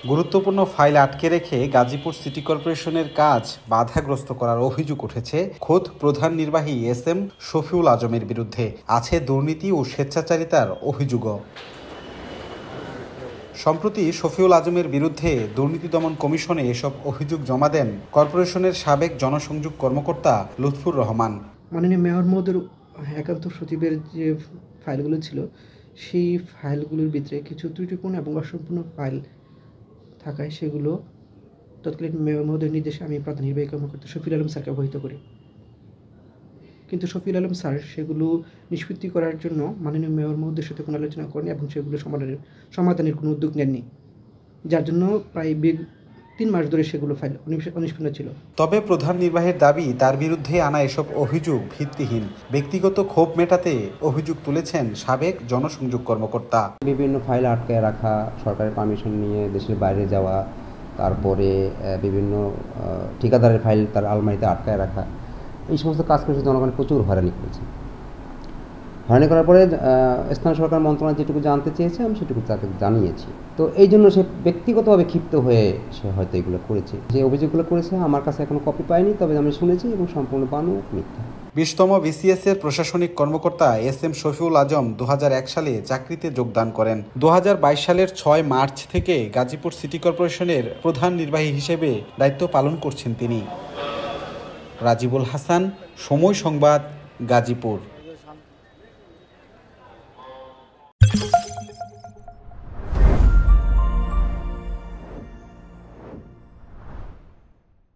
গুরুত্বপূর্ণ ফাইল আটকে রেখে গাজীপুর সিটি কর্পোরেশনের কাজ বাধাগ্রস্ত করার অভিযোগ উঠেছে খোদ প্রধান নির্বাহী এস.এম. শফিউল আজমের বিরুদ্ধে। আছে দুর্নীতি ও স্বেচ্ছাচারিতার অভিযোগও। সম্প্রতি শফিউল আজমের বিরুদ্ধে দুর্নীতি দমন কমিশনে এসব অভিযোগ জমা দেন কর্পোরেশনের সাবেক জনসংযোগ কর্মকর্তা লুৎফুর রহমান। মাননীয় মেয়র মহোদয়ের একান্ত সচিবের যে ফাইলগুলো ছিল, সেই ফাইলগুলোর ভিতরে কিছু ত্রুটিপূর্ণ এবং অসম্পূর্ণ ফাইল থাকায় সেগুলো তৎকালীন মেয়র মহোদয়ের নির্দেশে আমি প্রধান নির্বাহী কর্মকর্তা শফিউল আলম স্যারকে অবহিত করি। কিন্তু শফিউল আলম স্যার সেগুলো নিষ্পত্তি করার জন্য মাননীয় মেয়র মহোদয়ের সাথে কোনো আলোচনা করেনি এবং সেগুলো সমাধানের কোনো উদ্যোগ নেননি, যার জন্য প্রায় 3 মাস ধরে সেগুলো ফাইল অনিষ্পন্ন ছিল। তবে প্রধান নির্বাহীর দাবি, তার বিরুদ্ধে আনা এসব অভিযোগ ভিত্তিহীন। ব্যক্তিগত ক্ষোভ মেটাতে অভিযোগ তুলেছেন সাবেক জনসংযোগ কর্মকর্তা। বিভিন্ন ফাইল আটকায় রাখা, সরকারের পারমিশন নিয়ে দেশের বাইরে যাওয়া, তারপরে বিভিন্ন ঠিকাদারের ফাইল তার আলমারিতে আটকায় রাখা, এই সমস্ত কাজ করেছে। জনগণের প্রচুর হয়রানি করেছে। হয়রানি করার পরে স্থানীয় সরকার মন্ত্রণালয় যেটুকু জানতে চেয়েছে আমি সেটুকু তাকে জানিয়েছি। তো এই জন্য সে ব্যক্তিগতভাবে ক্ষিপ্ত হয়ে সে হয়তো এগুলো করেছে। যে অভিযোগগুলো করেছে আমার কাছে এখনো কপি পাইনি, তবে আমি শুনেছি এবং সম্পূর্ণ বানোয়াট, মিথ্যা। 20তম বিসিএস-এর প্রশাসনিক কর্মকর্তা এস.এম. শফিউল আজম 2001 সালে চাকরিতে যোগদান করেন। 2022 সালের 6 মার্চ থেকে গাজীপুর সিটি কর্পোরেশনের প্রধান নির্বাহী হিসেবে দায়িত্ব পালন করছেন তিনি। রাজিবুল হাসান, সময় সংবাদ, গাজীপুর।